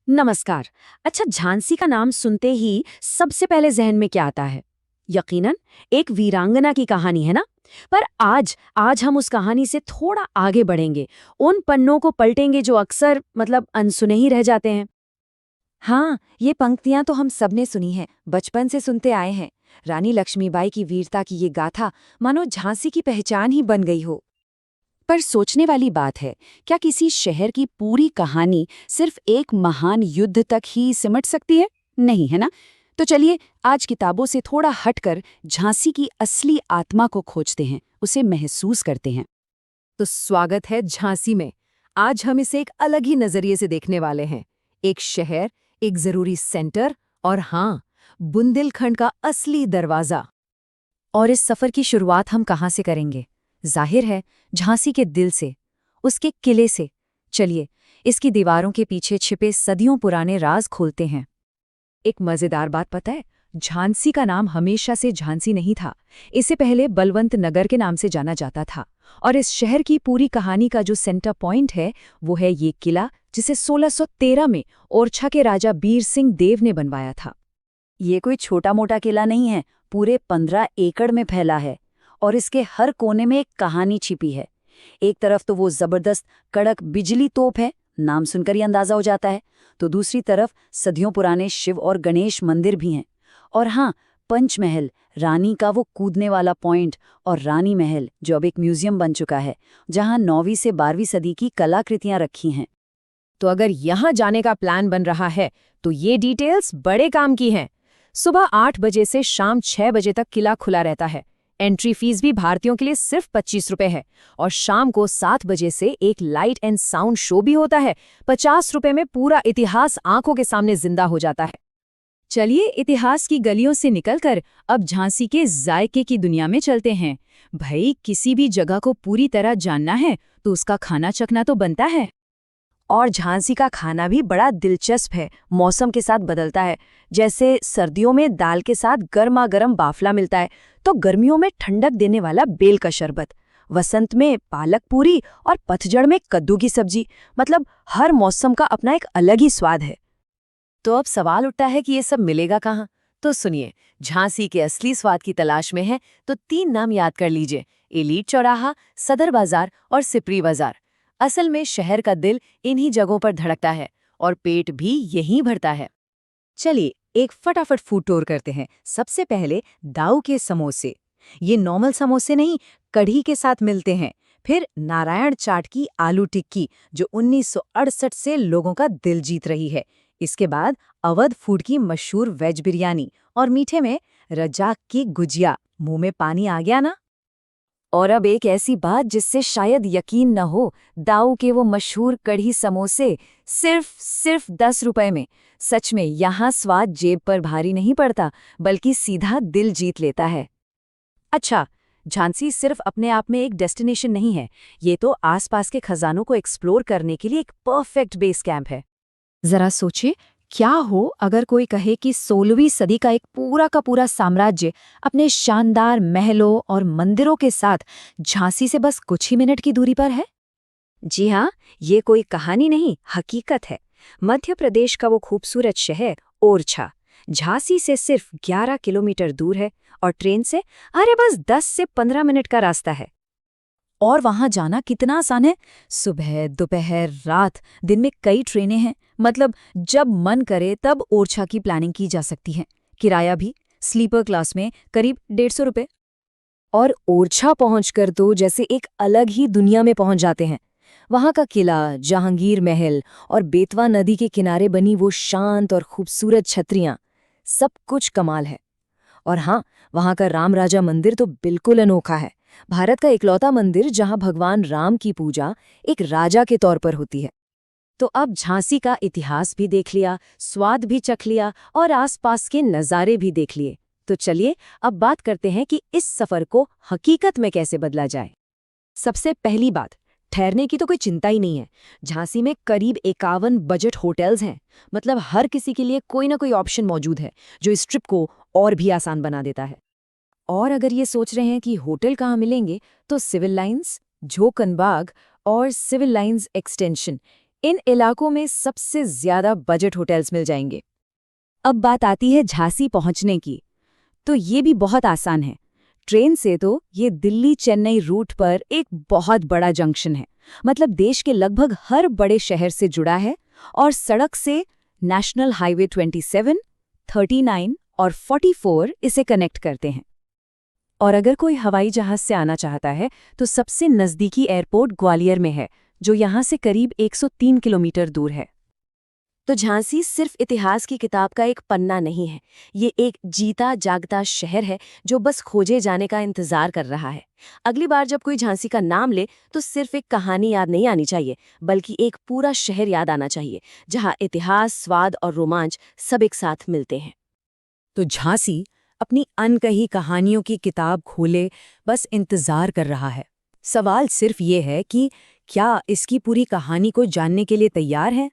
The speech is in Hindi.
नमस्कार। अच्छा, झांसी का नाम सुनते ही सबसे पहले जहन में क्या आता है? यकीनन एक वीरांगना की कहानी है ना? पर आज हम उस कहानी से थोड़ा आगे बढ़ेंगे। उन पन्नों को पलटेंगे जो अक्सर अनसुने ही रह जाते हैं। हाँ, ये पंक्तियां तो हम सबने सुनी हैं, बचपन से सुनते आए हैं। रानी लक्ष्मीबाई की वीरता की ये गाथा मानो झांसी की पहचान ही बन गई हो। पर सोचने वाली बात है, क्या किसी शहर की पूरी कहानी सिर्फ एक महान युद्ध तक ही सिमट सकती है? नहीं, है ना? तो चलिए आज किताबों से थोड़ा हटकर झांसी की असली आत्मा को खोजते हैं, उसे महसूस करते हैं। तो स्वागत है झांसी में। आज हम इसे एक अलग ही नजरिए से देखने वाले हैं। एक शहर, एक जरूरी सेंटर और हाँ, बुंदेलखंड का असली दरवाजा। और इस सफर की शुरुआत हम कहाँ से करेंगे? जाहिर है, झांसी के दिल से, उसके किले से। चलिए, इसकी दीवारों के पीछे छिपे सदियों पुराने राज खोलते हैं। एक मजेदार बात पता है, झांसी का नाम हमेशा से झांसी नहीं था। इसे पहले बलवंत नगर के नाम से जाना जाता था। और इस शहर की पूरी कहानी का जो सेंटर पॉइंट है, वो है ये किला, जिसे 1613 में ओरछा के राजा बीर सिंह देव ने बनवाया था। ये कोई छोटा मोटा किला नहीं है, पूरे 15 एकड़ में फैला है। और इसके हर कोने में एक कहानी छिपी है। एक तरफ तो वो जबरदस्त कड़क बिजली तोप है, नाम सुनकर ही अंदाजा हो जाता है। तो दूसरी तरफ सदियों पुराने शिव और गणेश मंदिर भी हैं। और हाँ, पंचमहल, रानी का वो कूदने वाला पॉइंट, और रानी महल जो अब एक म्यूजियम बन चुका है, जहाँ 9वीं से 12वीं सदी की कलाकृतियां रखी हैं। तो अगर यहाँ जाने का प्लान बन रहा है, तो ये डिटेल्स बड़े काम की हैं। सुबह 8 बजे से शाम 6 बजे तक किला खुला रहता है। एंट्री फीस भी भारतीयों के लिए सिर्फ 25 रुपए है। और शाम को 7 बजे से एक लाइट एंड साउंड शो भी होता है। 50 रुपए में पूरा इतिहास आंखों के सामने जिंदा हो जाता है। चलिए, इतिहास की गलियों से निकलकर अब झांसी के जायके की दुनिया में चलते हैं। भाई, किसी भी जगह को पूरी तरह जानना है तो उसका खाना चखना तो बनता है। और झांसी का खाना भी बड़ा दिलचस्प है, मौसम के साथ बदलता है। जैसे सर्दियों में दाल के साथ गर्मा गर्म बाफला मिलता है, तो गर्मियों में ठंडक देने वाला बेल का शरबत, वसंत में पालक पूरी और पतझड़ में कद्दू की सब्जी। मतलब हर मौसम का अपना एक अलग ही स्वाद है। तो अब सवाल उठता है कि ये सब मिलेगा कहाँ? तो सुनिए, झांसी के असली स्वाद की तलाश में है तो 3 नाम याद कर लीजिए: एलीट चौराहा, सदर बाजार और सिपरी बाजार। असल में शहर का दिल इन्हीं जगहों पर धड़कता है और पेट भी यहीं भरता है। चलिए, एक फटाफट फूड टूर करते हैं। सबसे पहले दाऊ के समोसे। ये नॉर्मल समोसे नहीं, कढ़ी के साथ मिलते हैं। फिर नारायण चाट की आलू टिक्की, जो 1968 से लोगों का दिल जीत रही है। इसके बाद अवध फूड की मशहूर वेज बिरयानी, और मीठे में रजाक की गुजिया। मुंह में पानी आ गया ना? और अब एक ऐसी बात जिससे शायद यकीन न हो, दाऊ के वो मशहूर कढ़ी समोसे सिर्फ 10 रुपए में। सच में यहाँ स्वाद जेब पर भारी नहीं पड़ता, बल्कि सीधा दिल जीत लेता है। अच्छा, झांसी सिर्फ अपने आप में एक डेस्टिनेशन नहीं है, ये तो आसपास के खजानों को एक्सप्लोर करने के लिए एक परफेक्ट बेस कैंप है। जरा सोचिए, क्या हो अगर कोई कहे कि 16वीं सदी का एक पूरा का पूरा साम्राज्य अपने शानदार महलों और मंदिरों के साथ झांसी से बस कुछ ही मिनट की दूरी पर है। जी हाँ, ये कोई कहानी नहीं, हकीकत है। मध्य प्रदेश का वो खूबसूरत शहर ओरछा झांसी से सिर्फ 11 किलोमीटर दूर है, और ट्रेन से अरे बस 10 से 15 मिनट का रास्ता है। और वहां जाना कितना आसान है। सुबह, दोपहर, रात, दिन में कई ट्रेनें हैं। मतलब जब मन करे तब ओरछा की प्लानिंग की जा सकती है। किराया भी स्लीपर क्लास में करीब 150 रुपये। और ओरछा पहुंचकर तो जैसे एक अलग ही दुनिया में पहुंच जाते हैं। वहां का किला, जहांगीर महल और बेतवा नदी के किनारे बनी वो शांत और खूबसूरत छतरियां, सब कुछ कमाल है। और हाँ, वहां का राम राजा मंदिर तो बिल्कुल अनोखा है। भारत का इकलौता मंदिर जहां भगवान राम की पूजा एक राजा के तौर पर होती है। तो अब झांसी का इतिहास भी देख लिया, स्वाद भी चख लिया और आसपास के नज़ारे भी देख लिए। तो चलिए अब बात करते हैं कि इस सफर को हकीकत में कैसे बदला जाए। सबसे पहली बात, ठहरने की तो कोई चिंता ही नहीं है। झांसी में करीब 51 बजट होटल्स हैं। मतलब हर किसी के लिए कोई ना कोई ऑप्शन मौजूद है, जो इस ट्रिप को और भी आसान बना देता है। और अगर ये सोच रहे हैं कि होटल कहाँ मिलेंगे, तो सिविल लाइंस, झोकनबाग और सिविल लाइंस एक्सटेंशन, इन इलाकों में सबसे ज्यादा बजट होटल्स मिल जाएंगे। अब बात आती है झांसी पहुंचने की। तो ये भी बहुत आसान है। ट्रेन से तो ये दिल्ली चेन्नई रूट पर एक बहुत बड़ा जंक्शन है, मतलब देश के लगभग हर बड़े शहर से जुड़ा है। और सड़क से नेशनल हाईवे 27, 39 और 44 इसे कनेक्ट करते हैं। और अगर कोई हवाई जहाज से आना चाहता है तो सबसे नज़दीकी एयरपोर्ट ग्वालियर में है, जो यहाँ से करीब 103 किलोमीटर दूर है। तो झांसी सिर्फ इतिहास की किताब का एक पन्ना नहीं है, ये एक जीता जागता शहर है जो बस खोजे जाने का इंतजार कर रहा है। अगली बार जब कोई झांसी का नाम ले तो सिर्फ एक कहानी याद नहीं आनी चाहिए, बल्कि एक पूरा शहर याद आना चाहिए, जहां इतिहास, स्वाद और रोमांच सब एक साथ मिलते हैं। तो झांसी अपनी अनकही कहानियों की किताब खोले बस इंतजार कर रहा है। सवाल सिर्फ ये है कि क्या इसकी पूरी कहानी को जानने के लिए तैयार है?